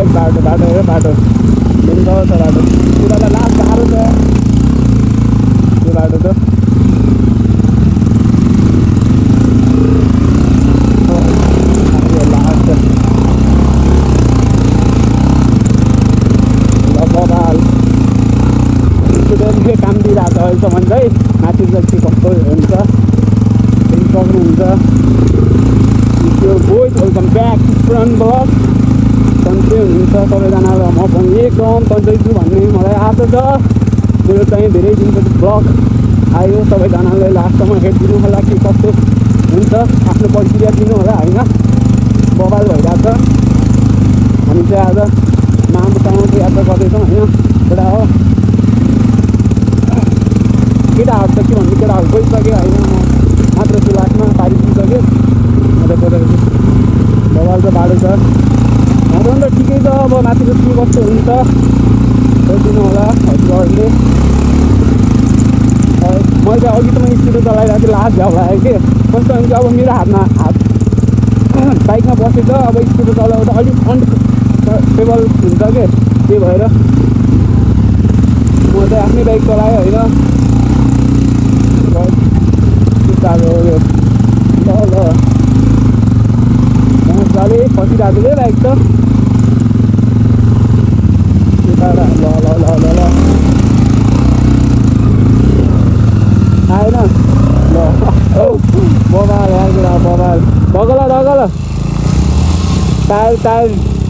बाटो बाटो हेर बाटो मेन छ बाटो पुरा लास्ट गाह्रो छ त्यो बाटो त लास्ट बबाल स्टुडेन्टले काम दिइरहेको छ अहिलेसम्म चाहिँ माथि जति कस्तो हुन्छ सक्नुहुन्छ यो boys welcome back to front blog सन्चै हुनुहुन्छ सबैजनालाई म पनि एकदम सन्चै छु भन्ने मलाई आशा छ मेरो चाहिँ धेरै दिनपछि ब्लग आयो सबैजनाले लास्टसम्म हेरिदिनु होला के कस्तो हुन्छ आफ्नो प्रतिक्रिया दिनु होला होइन बबाल भइरहेको छ हामी चाहिँ आज मामुसँग यात्रा गर्दैछौँ होइन केटा हो केटाहरू त के भन्नु केटाहरू गइसक्यो होइन म मात्र छु लास्टमा पारी पुगिसक्यो बबाल त बाटो छ यहाँ त ठिकै छ अब माथि त के कस्तो हुन्छ सोधिदिनु होला हजुरहरूले मैले चाहिँ अघि त म स्कुटर चलाइरहेको थिएँ लास्ट झ्याउ लाग्यो कि कस्तो हुन्छ अब मेरो हातमा बाइकमा बसेछ अब स्कुटर चलाउँदा अलिक अनकम्फर्टेबल हुन्छ कि त्यही भएर म चाहिँ आफ्नै बाइक चलाएँ होइन साह्रो यो ल मजाले फसिरहेको थियो बाइक त ल आएन ल बगाल आएर बगाल ढगल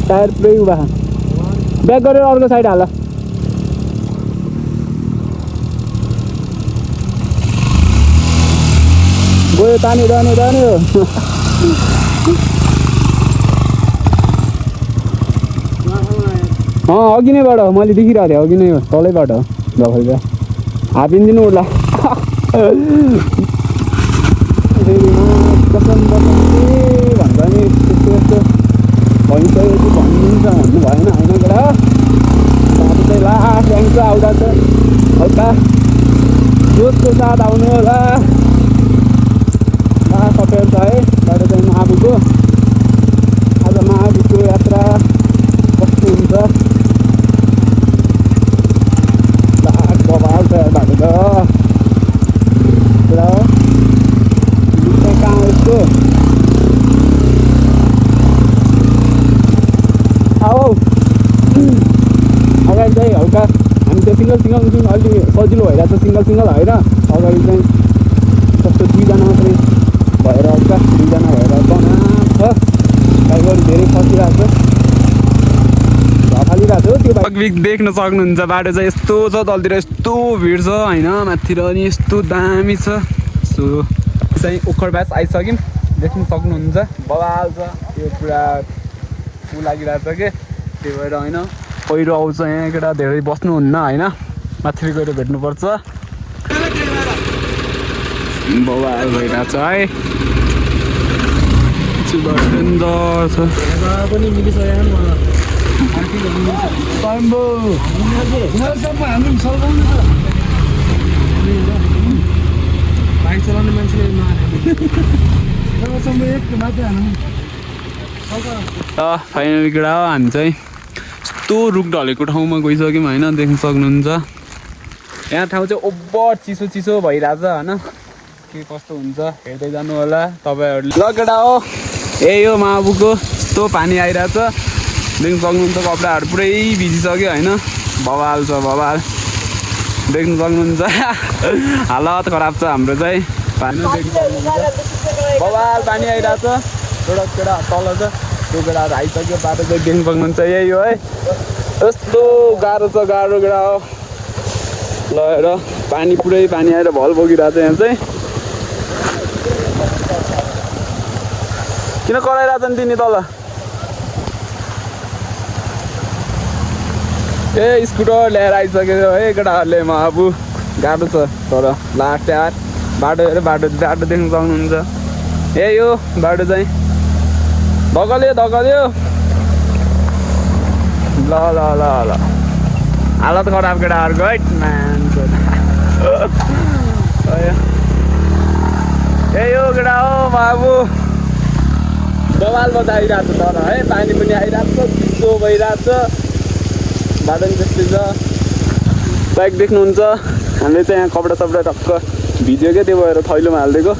टायर पुरै उभा ब्याक गरेर अर्को साइड हाल गयो तान्यो अघि नैबाट मैले देखिरहेको थिएँ अघि नै तलैबाट दखै हापिदिनु होला कसम भन्छ नि यस्तो भइसक्यो कि भन्नुहुन्छ भन्नु भएन होइन केटा अब चाहिँ लास्ट ऱ्याङ्क आउँदा त हल्का जोसको साथ आउनु होला सफेर छ है बाटो चाहिँ महाबुको आज महाबुको यात्रा कस्तो हुन्छ लास्ट बबाल छ बाटो त पुरा कहाँ यस्तो आओ अगाडि चाहिँ हल्का हामी चाहिँ सिङ्गल अलि सजिलो भइरहेको छ सिङ्गल होइन अगाडि चाहिँ कस्तो दुईजना मात्रै भएर हल्का दुईजना भएर बनाएको छ ड्राइभर धेरै फसिरहेको छ फालिरहेको छ त्यो बाइक देख्न सक्नुहुन्छ बाटो चाहिँ यस्तो छ तलतिर यस्तो भिड छ होइन माथि र नि यस्तो दामी छ सो चाहिँ ओखरबास आइसक्यौँ देख्न सक्नुहुन्छ बवाल छ यो पुरा ऊ लागिरहेको छ कि त्यही भएर होइन पहिरो आउँछ यहाँ केटा धेरै बस्नुहुन्न होइन माथि गएर भेट्नुपर्छ बवाल भइरहेको छ है पनि बाइक चलाउने मान्छेले फाइनली केटा हो हामी चाहिँ यस्तो रुख ढलेको ठाउँमा गइसक्यौँ होइन देख्न सक्नुहुन्छ यहाँ ठाउँ चाहिँ ओभर चिसो भइरहेछ होइन के कस्तो हुन्छ हेर्दै जानु होला तपाईँहरूले ल केटा हो यही हो महाबुको यस्तो पानी आइरहेछ देख्न सक्नुहुन्छ कपडाहरू पुरै भिजिसक्यो होइन बवाल छ बवाल देख्न सक्नुहुन्छ हालत खराब छ हाम्रो चाहिँ पानी देख्न सक्नुहुन्छ बवाल पानी आइरहेछ एउटा केटा तल छ त्यो केटाहरू आइसक्यो बाटो चाहिँ देख्न सक्नुहुन्छ यही हो है यस्तो गाह्रो छ गाह्रो केटा हो ल हेर पानी पुरै पानी आएर भल बोकिरहेको छ यहाँ चाहिँ किन कराइरहेछ नि तिनी तल ए स्कुटर ल्याएर आइसक्यो है केटाहरूले महाबु गाह्रो छ तर लास्ट यार बाटो हेर बाटो देख्न सक्नुहुन्छ यही हो बाटो चाहिँ धकल्यो ल हालत खराब केटाहरूको है मान्छे यही हो केटा हो बाबु बवाल मजा आइरहेको छ तर है पानी पनि आइरहेको छ चिसो भइरहेको छ बाटो पनि त्यस्तै छ बाइक देख्नुहुन्छ हामीले चाहिँ यहाँ कपडा सपडा टक्क भिज्यो क्या त्यो भएर थैलोमा हालिदिएको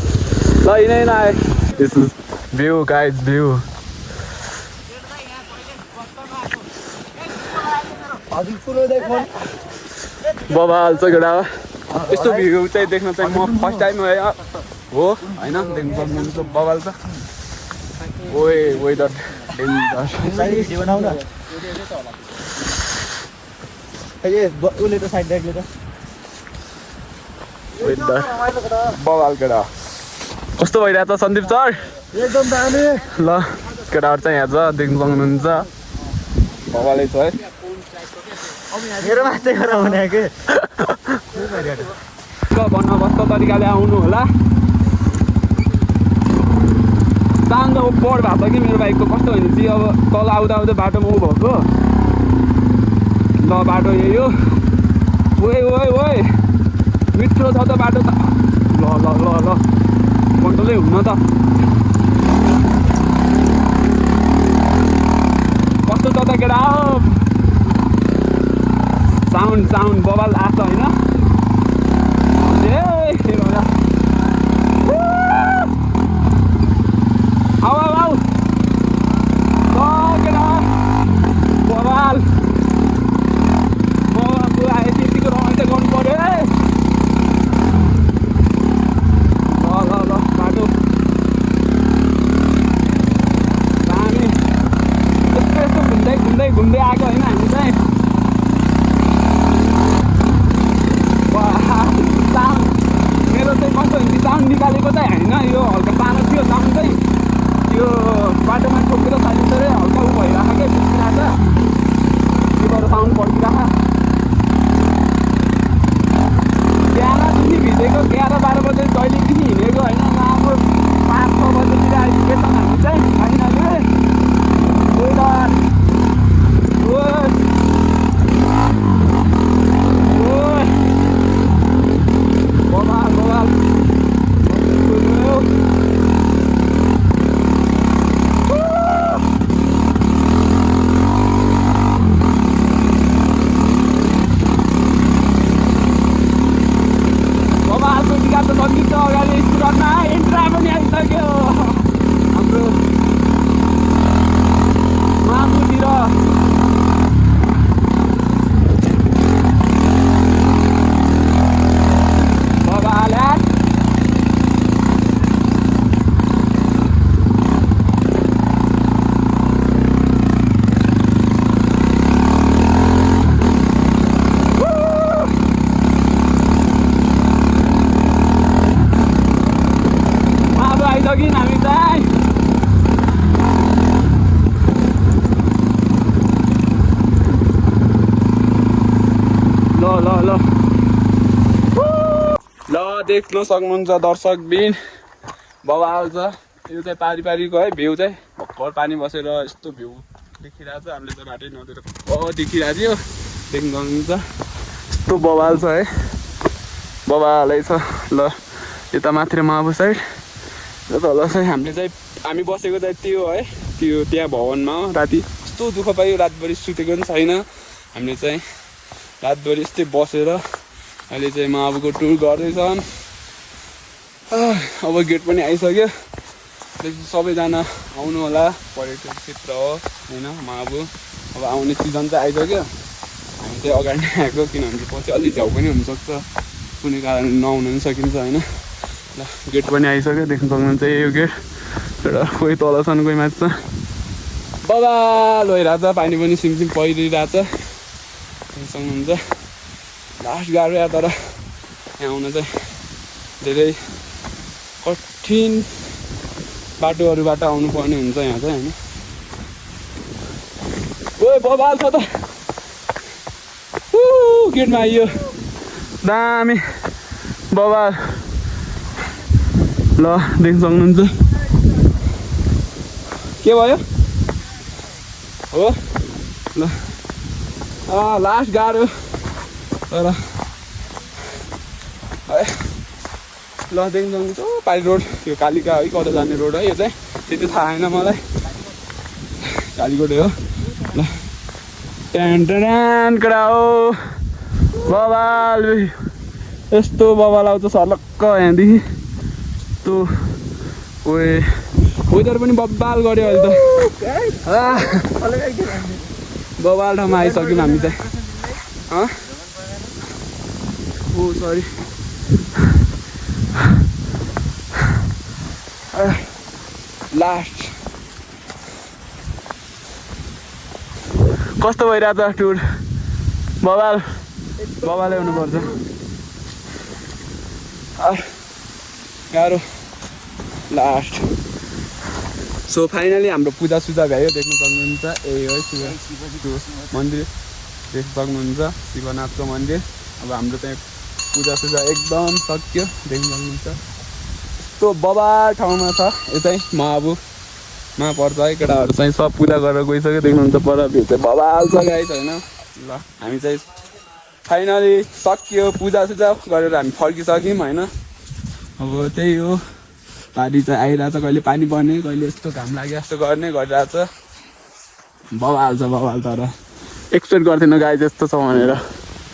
ल यिनै आए this is view guys view बवाल छ केटा यस्तो भ्यू चाहिँ देख्न चाहिँ म फर्स्ट टाइम हो होइन देख्नु सक्नुहुन्छ बवाल छ ओए वेदर डेन्जर बवाल केटा कस्तो भइरहेछ सन्दीप सर एकदम दामी ल केटाहरू चाहिँ यहाँ छ देख्नु सक्नुहुन्छ बवालै छ है मेरो मात्रै गरेर हुने के भन्न कस्तो तरिकाले आउनु होला साउन्ड अब पढ भएको छ कि मेरो बाइकको कस्तो भने चाहिँ अब तल आउँदा आउँदै बाटोमा ऊ भएको ल बाटो यही हो ओए ओए ओए मिठो छ त बाटो त ल ल ल ल कन्ट्रोलै हुन्न त कस्तो छ त केटा साउन्ड साउन्ड बवाल आएको होइन आऊ आऊ आऊ केटा बवाल म पुरा यतिको रमाइलो चाहिँ गर्नु पऱ्यो है ल ल ल बाटो दामी यस्तो यस्तो घुम्दै घुम्दै घुम्दै आएको होइन हामी चाहिँ साउन्ड मेरो चाहिँ कस्तो हुन्छ साउन्ड निकालेको चाहिँ होइन यो हल्का सानो थियो साउन्ड चाहिँ यो बाटोमा ठोकेर साइलेन्सरै हल्का उ भइरहेको क्या बिर्सिरहेको छ त्योबाट साउन्ड पड्किरहेको बिहानदेखि भिजेको 11-12 बजे जहिलेदेखि हिँडेको होइन राम्रो 5-6 बजेतिर आइपुगेछ हामी चाहिँ फाइनली बवाल बवाल बवालको विकास त सकिन्छ अगाडि स्कुलमा इन्ट्रा पनि आइसक्यो हाम्रो मामुतिर आइसक्यो हामी चाहिँ ल ल ल ल देख्न सक्नुहुन्छ दर्शकबिन बवाल छ यो चाहिँ पारिको है भ्यू चाहिँ भर्खर पानी बसेर यस्तो भ्यू देखिरहेको छ हामीले चाहिँ बाटै नदिएर देखिरहेको थियो देख्नु सक्नुहुन्छ यस्तो बवाल छ है बवालै छ ल यता माथि माबु साइड र तल चाहिँ हामी बसेको चाहिँ त्यो है त्यो त्यहाँ भवनमा हो राति यस्तो दुःख पायो रातभरि सुतेको पनि छैन हामीले चाहिँ रातभरि यस्तै बसेर अहिले चाहिँ माबुको टुर गर्दैछन् अब गेट पनि आइसक्यो सबैजना आउनु होला पर्यटन क्षेत्र हो होइन माबु अब आउने सिजन चाहिँ आइसक्यो हामी चाहिँ अगाडि नै आएको किनभने पछि अलिक झ्याउ पनि हुनसक्छ कुनै कारण नआउनु पनि सकिन्छ होइन ल गेट पनि आइसक्यो देख्नु सक्नुहुन्छ यो गेट एउटा कोही तल छन् कोही माथि छ बवाल भइरहेछ पानी पनि सिमसिम परिरहेछ देख्नु सक्नुहुन्छ लास्ट गाह्रो या तर यहाँ आउन चाहिँ धेरै कठिन बाटोहरूबाट आउनुपर्ने हुन्छ यहाँ चाहिँ होइन ओए बवाल छ त गेटमा आइयो दामी बवाल ल देख्न सक्नुहुन्छ के भयो हो ल लास्ट गाह्रो तर ल देख्न सक्नुहुन्छ पाली रोड यो कालिका है कता जाने रोड है यो चाहिँ त्यति थाहा छैन मलाई कालीकोटे हो ल ट्यान कडा हो बवाल यस्तो बवाल आउँछ सर्लक्क यहाँदेखि यस्तो ओए वेदर पनि बब्बाल गऱ्यो अहिले त बवाल ठाउँमा आइसक्यौँ हामी चाहिँ ओ सरी लास्ट कस्तो भइरहेछ टुर बवाल बवालै हुनुपर्छ गाह्रो लास्ट सो फाइनली हाम्रो पूजा सुजा भ्यायो देख्न सक्नुहुन्छ यही हो शिव मन्दिर देख्न सक्नुहुन्छ शिवनाथको मन्दिर अब हाम्रो चाहिँ पूजा सुजा एकदम सक्यो देख्न सक्नुहुन्छ यस्तो बबाल ठाउँमा छ यो चाहिँ महाबुमा पर्छ है केटाहरू चाहिँ सब पूजा गरेर गइसक्यो देख्नुहुन्छ पर भ्यू चाहिँ बबाल छ गाइस होइन ल हामी चाहिँ फाइनली सक्यो पूजा सुजा गरेर हामी फर्किसक्यौँ होइन अब त्यही हो पानी चाहिँ आइरहेछ कहिले पानी पर्ने कहिले यस्तो घाम लाग्यो जस्तो गर्ने गरिरहेछ बवाल छ बवाल तर एक्सपेक्ट गर्थेन गाई जस्तो छ भनेर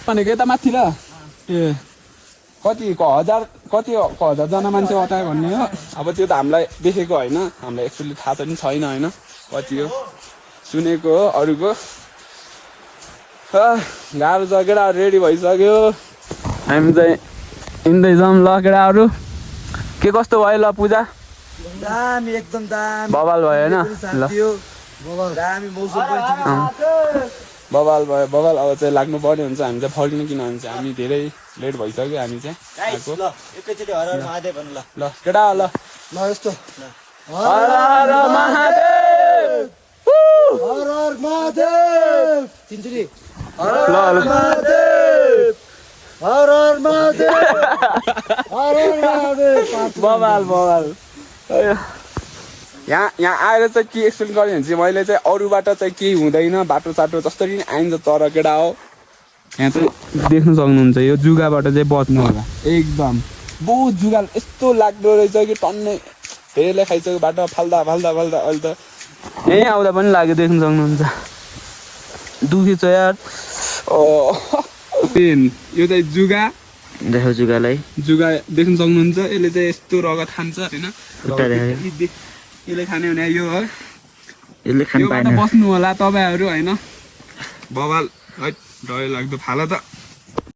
भनेको यता माथि ल ए कति हजारजना मान्छे अटायो भन्ने हो अब त्यो त हामीलाई देखेको होइन हामीलाई एक्चुअली थाहा पनि छैन होइन कति हो सुनेको हो अरूको गाह्रो छ केटाहरू रेडी भइसक्यो हामी चाहिँ हिँड्दैछौँ ल केटाहरू के कस्तो भयो ल पूजा दामी एकदम दामी बवाल भयो होइन ल दामी मौसम पनि बवाल भयो बवाल अब चाहिँ लाग्नु पर्ने हुन्छ हामी चाहिँ फर्किनु किनभने चाहिँ हामी धेरै लेट भइसक्यो हामी चाहिँ आएको ल एकैचोटि हर हर महादेव भन्नु ल ल केटा ल ल यस्तो हर हर महादेव हर हर महादेव तिनचोटि हर ल हर महादेव हर हर महादेव हर हर महादेव बवाल बवाल यहाँ आएर चाहिँ के एक्सप्लेन गर्ने भने चाहिँ मैले चाहिँ अरूबाट चाहिँ केही हुँदैन बाटो साटो जसरी नि आइन्छ तर केटा हो यहाँ चाहिँ देख्न सक्नुहुन्छ यो जुगाबाट चाहिँ बच्नु होला एकदम बहुत जुगा यस्तो लाग्दो रहेछ कि टन्नै धेरैले खाइसक्यो बाटो फाल्दा फाल्दा फाल्दा अहिले त यहीँ आउँदा पनि लाग्यो देख्न सक्नुहुन्छ दुखी छ यार पेन यो चाहिँ जुगा देखाउ जुगालाई जुगा देख्न सक्नुहुन्छ यसले चाहिँ यस्तो रगत खान्छ होइन यसले खाने भने यो हो यसले खान योबाट पाएन बस्नु होला तपाईँहरू होइन बवाल है डर लाग्दो फाला त